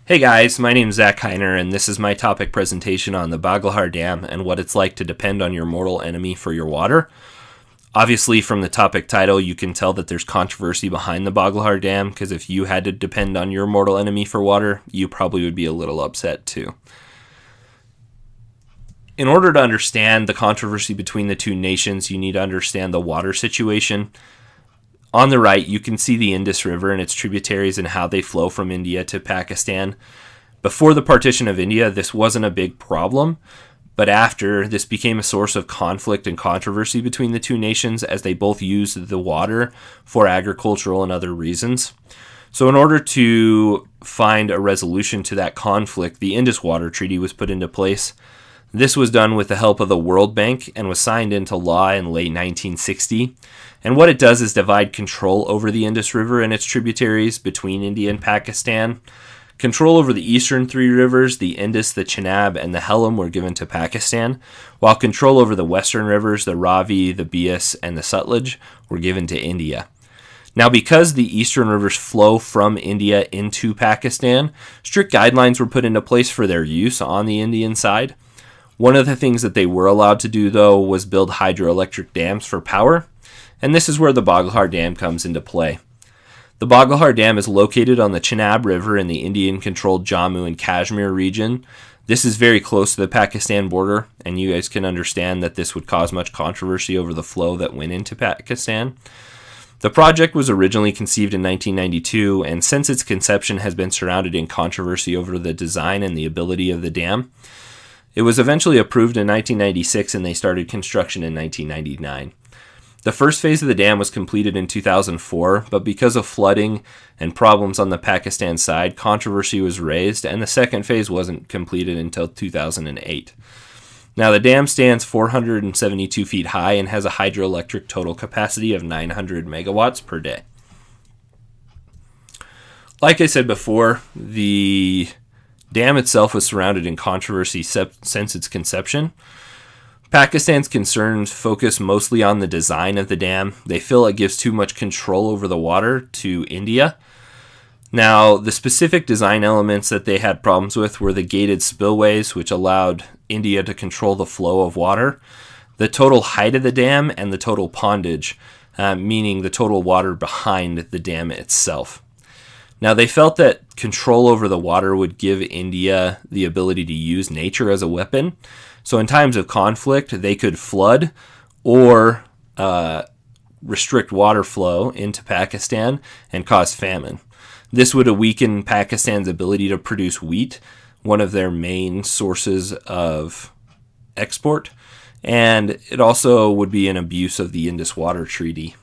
Hey guys, my name is Zach Heiner, and this is my topic presentation on the Baglihar Dam and what it's like to depend on your mortal enemy for your water. Obviously, from the topic title, you can tell that there's controversy behind the Baglihar Dam, because if you had to depend on your mortal enemy for water, you probably would be a little upset too. In order to understand the controversy between the two nations, you need to understand the water situation. On the right, you can see the Indus River and its tributaries and how they flow from India to Pakistan. Before the partition of India, this wasn't a big problem, but after, this became a source of conflict and controversy between the two nations as they both used the water for agricultural and other reasons. So in order to find a resolution to that conflict, the Indus Water Treaty was put into place. This was done with the help of the World Bank and was signed into law in late 1960. And what it does is divide control over the Indus River and its tributaries between India and Pakistan. Control over the eastern three rivers, the Indus, the Chenab, and the Hellam, were given to Pakistan, while control over the western rivers, the Ravi, the Beas, and the Sutlej, were given to India. Now, because the eastern rivers flow from India into Pakistan, strict guidelines were put into place for their use on the Indian side. One of the things that they were allowed to do, though, was build hydroelectric dams for power, and this is where the Baglihar Dam comes into play. The Baglihar Dam is located on the Chenab River in the Indian-controlled Jammu and Kashmir region. This is very close to the Pakistan border, and you guys can understand that this would cause much controversy over the flow that went into Pakistan. The project was originally conceived in 1992, and since its conception has been surrounded in controversy over the design and the ability of the dam. It was eventually approved in 1996, and they started construction in 1999. The first phase of the dam was completed in 2004, but because of flooding and problems on the Pakistan side, controversy was raised, and the second phase wasn't completed until 2008. Now, the dam stands 472 feet high and has a hydroelectric total capacity of 900 megawatts per day. Like I said before, the dam itself was surrounded in controversy since its conception. Pakistan's concerns focus mostly on the design of the dam. They feel it gives too much control over the water to India. Now, the specific design elements that they had problems with were the gated spillways, which allowed India to control the flow of water, the total height of the dam, and the total pondage, meaning the total water behind the dam itself. Now, they felt that control over the water would give India the ability to use nature as a weapon. So in times of conflict, they could flood or restrict water flow into Pakistan and cause famine. This would weaken Pakistan's ability to produce wheat, one of their main sources of export, and it also would be an abuse of the Indus Water Treaty.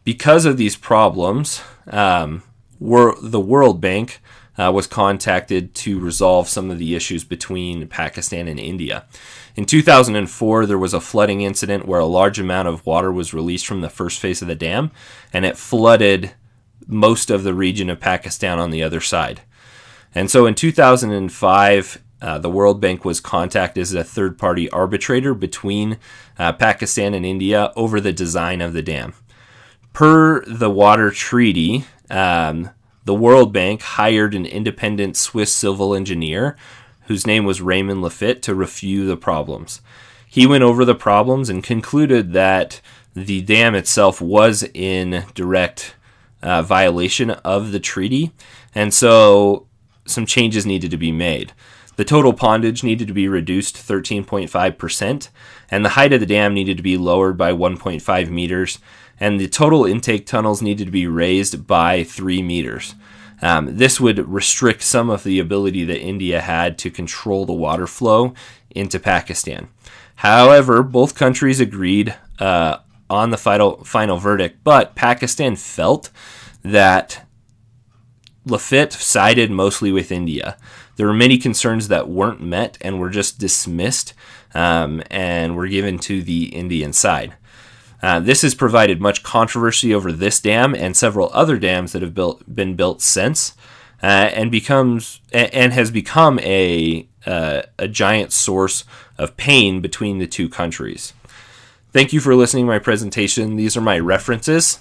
Because of these problems, the World Bank was contacted to resolve some of the issues between Pakistan and India. In 2004, there was a flooding incident where a large amount of water was released from the first phase of the dam, and it flooded most of the region of Pakistan on the other side. And so in 2005, the World Bank was contacted as a third-party arbitrator between Pakistan and India over the design of the dam. Per the water treaty, the World Bank hired an independent Swiss civil engineer whose name was Raymond Lafitte to review the problems. He went over the problems and concluded that the dam itself was in direct violation of the treaty, and so some changes needed to be made. The total pondage needed to be reduced 13.5%, and the height of the dam needed to be lowered by 1.5 meters, and the total intake tunnels needed to be raised by 3 meters. This would restrict some of the ability that India had to control the water flow into Pakistan. However, both countries agreed on the final verdict, but Pakistan felt that Lafitte sided mostly with India. There were many concerns that weren't met and were just dismissed and were given to the Indian side. This has provided much controversy over this dam and several other dams that have been built since, and has become a giant source of pain between the two countries. Thank you for listening to my presentation. These are my references.